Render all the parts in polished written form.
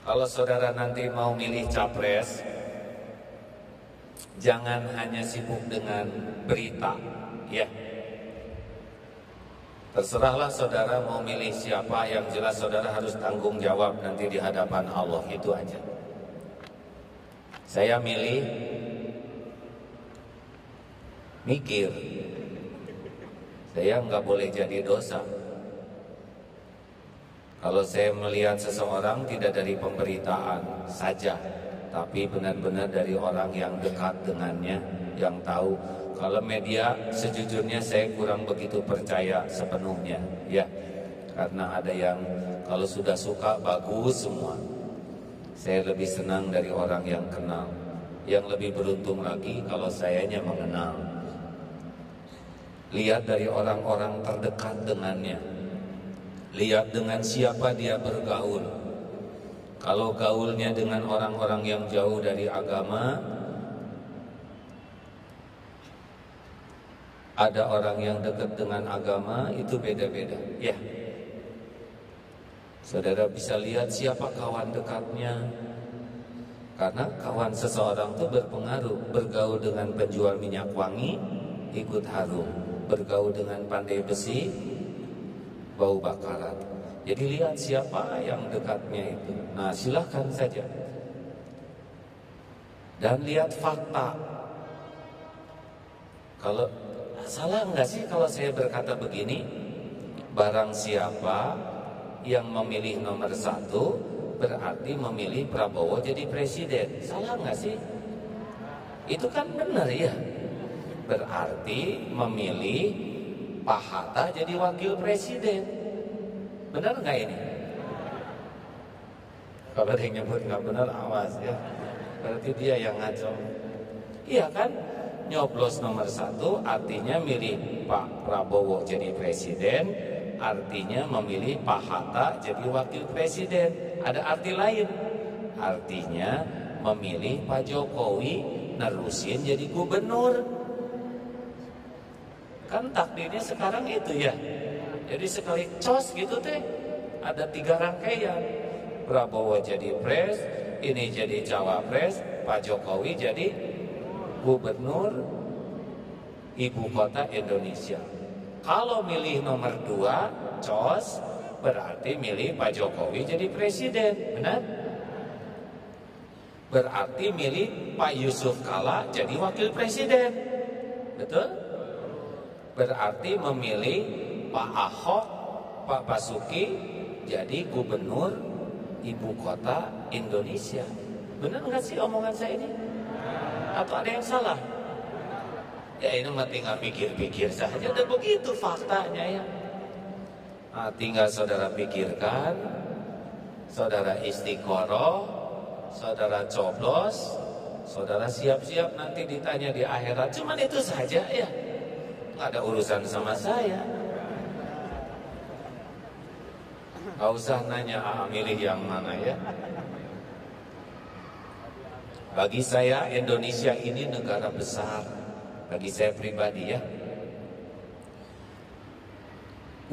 Kalau saudara nanti mau milih capres, jangan hanya sibuk dengan berita, ya. Terserahlah saudara mau milih siapa, yang jelas saudara harus tanggung jawab nanti di hadapan Allah, itu aja. Saya milih mikir. Saya nggak boleh jadi dosa. Kalau saya melihat seseorang tidak dari pemberitaan saja, tapi benar-benar dari orang yang dekat dengannya, yang tahu. Kalau media, sejujurnya saya kurang begitu percaya sepenuhnya, ya. Karena ada yang kalau sudah suka bagus semua. Saya lebih senang dari orang yang kenal. Yang lebih beruntung lagi kalau sayanya mengenal. Lihat dari orang-orang terdekat dengannya. Lihat dengan siapa dia bergaul. Kalau gaulnya dengan orang-orang yang jauh dari agama, ada orang yang dekat dengan agama, itu beda-beda, ya. Saudara bisa lihat siapa kawan dekatnya. Karena kawan seseorang itu berpengaruh. Bergaul dengan penjual minyak wangi, ikut harum. Bergaul dengan pandai besi, bau bakaran. Jadi lihat siapa yang dekatnya itu. Nah, silahkan saja. Dan lihat fakta. Kalau salah enggak sih kalau saya berkata begini? Barang siapa yang memilih nomor 1 berarti memilih Prabowo jadi presiden. Salah enggak sih? Itu kan benar, ya. Berarti memilih Pak Hatta jadi wakil presiden. Benar nggak ini? Kalau ada yang nyebut nggak benar, awas ya. Berarti dia yang ngaco. Iya kan? Nyoblos nomor 1 artinya milih Pak Prabowo jadi presiden, artinya memilih Pak Hatta jadi wakil presiden. Ada arti lain. Artinya memilih Pak Jokowi nerusin jadi gubernur. Kan takdirnya sekarang itu, ya. Jadi sekali cos gitu teh, ada 3 rangkaian. Prabowo jadi pres, ini jadi cawapres, Pak Jokowi jadi gubernur ibu kota Indonesia. Kalau milih nomor 2, cos, berarti milih Pak Jokowi jadi presiden, benar? Berarti milih Pak Yusuf Kalla jadi wakil presiden, betul? Berarti memilih Pak Ahok, Pak Basuki jadi gubernur ibu kota Indonesia. Benar nggak sih omongan saya ini? Atau ada yang salah? Ya ini mah tinggal pikir-pikir saja. Udah begitu faktanya, ya. Nah, tinggal saudara pikirkan, saudara istiqoroh, saudara coblos, saudara siap-siap nanti ditanya di akhirat. Cuman itu saja, ya. Nggak ada urusan sama saya. Nggak usah nanya milih yang mana, ya. Bagi saya Indonesia ini negara besar. Bagi saya pribadi, ya.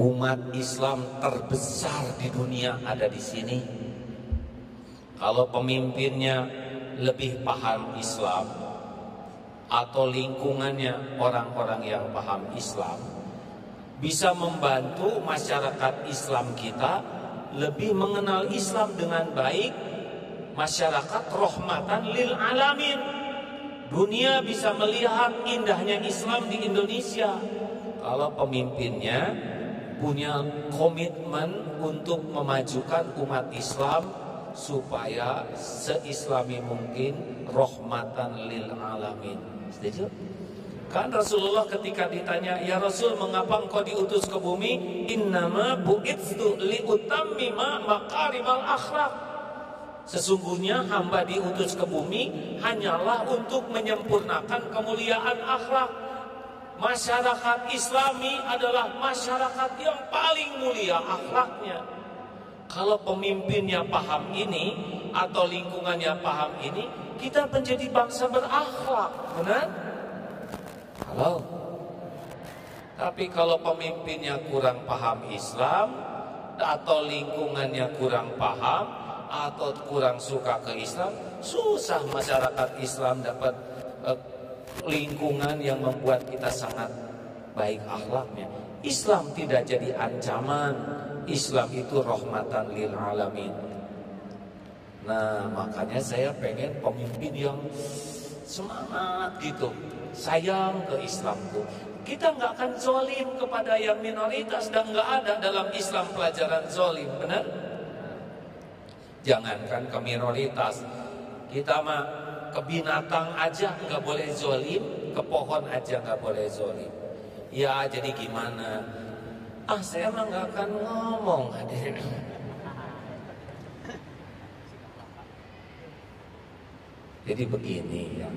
Umat Islam terbesar di dunia ada di sini. Kalau pemimpinnya lebih paham Islam, atau lingkungannya orang-orang yang paham Islam, bisa membantu masyarakat Islam kita lebih mengenal Islam dengan baik. Masyarakat rahmatan lil alamin. Dunia bisa melihat indahnya Islam di Indonesia kalau pemimpinnya punya komitmen untuk memajukan umat Islam supaya seislami mungkin, rahmatan lil alamin. Setuju? Kan Rasulullah ketika ditanya, "Ya Rasul, mengapa engkau diutus ke bumi?" "Innama bu'itstu liutammima makarimal akhlak." Sesungguhnya hamba diutus ke bumi hanyalah untuk menyempurnakan kemuliaan akhlak. Masyarakat Islami adalah masyarakat yang paling mulia akhlaknya. Kalau pemimpinnya paham ini atau lingkungannya paham ini, kita menjadi bangsa berakhlak, benar? Halo. Tapi kalau pemimpinnya kurang paham Islam atau lingkungannya kurang paham atau kurang suka ke Islam, susah masyarakat Islam dapat lingkungan yang membuat kita sangat baik akhlaknya. Islam tidak jadi ancaman, Islam itu rahmatan lil alamin. Nah, makanya saya pengen pemimpin yang semangat gitu, sayang ke Islam tuh. Kita nggak akan zolim kepada yang minoritas, dan nggak ada dalam Islam pelajaran zolim, benar? Jangankan ke minoritas, kita mah ke binatang aja nggak boleh zolim, ke pohon aja nggak boleh zolim. Ya jadi gimana? Saya mah nggak akan ngomong, hadirin. Jadi begini ya.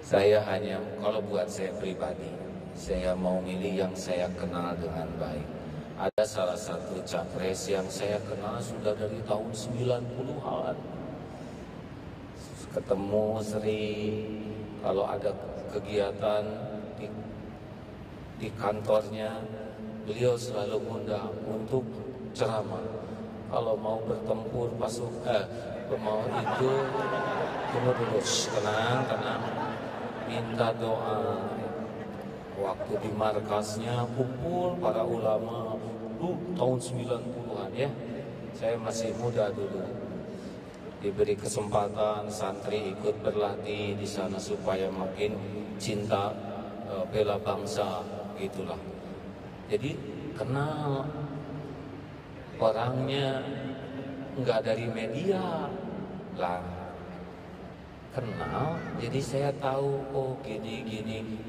Saya hanya, kalau buat saya pribadi, saya mau milih yang saya kenal dengan baik. Ada salah satu capres yang saya kenal sudah dari tahun 90-an. Ketemu sering, kalau ada kegiatan di kantornya, beliau selalu undang untuk ceramah. Kalau mau bertempur mau itu tunggu dulu, tenang, minta doa. Waktu di markasnya kumpul para ulama tahun 90-an ya. Saya masih muda dulu. Diberi kesempatan santri ikut berlatih di sana supaya makin cinta bela bangsa gitulah. Jadi kenal orangnya, nggak dari media lah, kenal. Jadi saya tahu, oh gini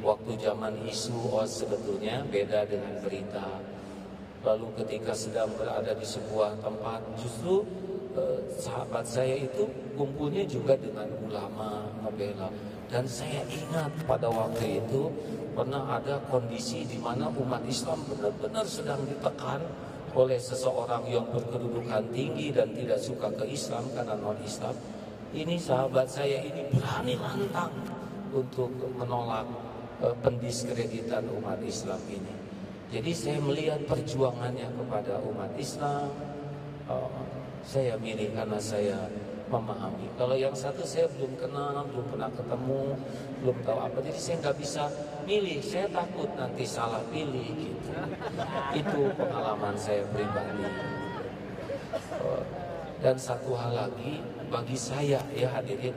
waktu zaman isu, oh sebetulnya beda dengan berita. Lalu ketika sedang berada di sebuah tempat, justru sahabat saya itu kumpulnya juga dengan ulama ngebela. Dan saya ingat pada waktu itu pernah ada kondisi di mana umat Islam benar-benar sedang ditekan oleh seseorang yang berkedudukan tinggi dan tidak suka ke Islam karena non-Islam. Ini sahabat saya ini berani lantang untuk menolak pendiskreditan umat Islam ini. Jadi saya melihat perjuangannya kepada umat Islam. Saya milih karena saya memahami. Kalau yang satu saya belum kenal, belum pernah ketemu, belum tahu apa, jadi saya nggak bisa milih. Saya takut nanti salah pilih gitu. Itu pengalaman saya pribadi. Dan satu hal lagi bagi saya ya hadirin,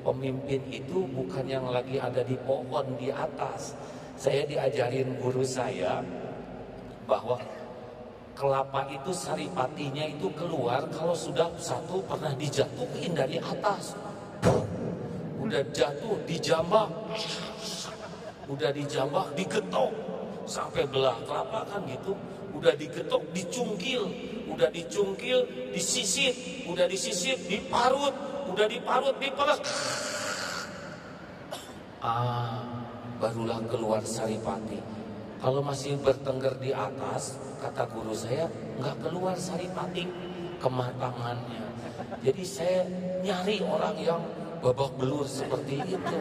pemimpin itu bukan yang lagi ada di pohon di atas. Saya diajarin guru saya bahwa kelapa itu saripatinya itu keluar kalau sudah satu pernah dijatuhin dari atas. Udah jatuh, dijambak, digetok sampai belah kelapa kan gitu. Udah digetok, dicungkil, disisit, diparut, diperes. Barulah keluar saripati. Kalau masih bertengger di atas, kata guru saya, nggak keluar saripati kematangannya. Jadi saya nyari orang yang babak belur seperti itu.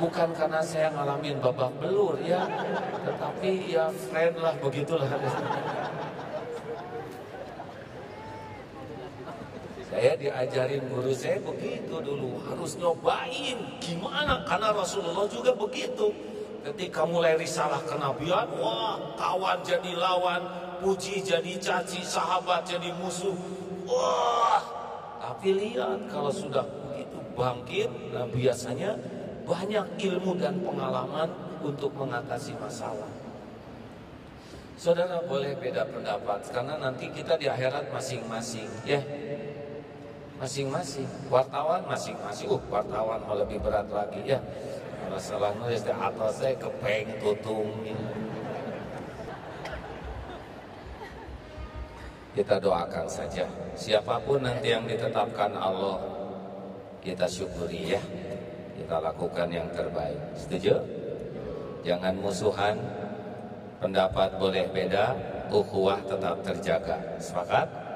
Bukan karena saya ngalamin babak belur ya, tetapi ya friend lah, begitulah. Saya diajarin guru saya begitu dulu, harus nyobain gimana, karena Rasulullah juga begitu. Ketika mulai risalah kenabian, wah kawan jadi lawan, puji jadi caci, sahabat jadi musuh. Wah, tapi lihat kalau sudah begitu bangkit, nah biasanya banyak ilmu dan pengalaman untuk mengatasi masalah. Saudara boleh beda pendapat, karena nanti kita di akhirat masing-masing, ya. Masing-masing, wartawan masing-masing. Wartawan mau lebih berat lagi ya. Masalah nulis di atas saya kepeng tutung. Kita doakan saja. Siapapun nanti yang ditetapkan Allah, kita syukuri ya. Kita lakukan yang terbaik. Setuju? Jangan musuhan. Pendapat boleh beda, ukhuwah tetap terjaga. Sepakat?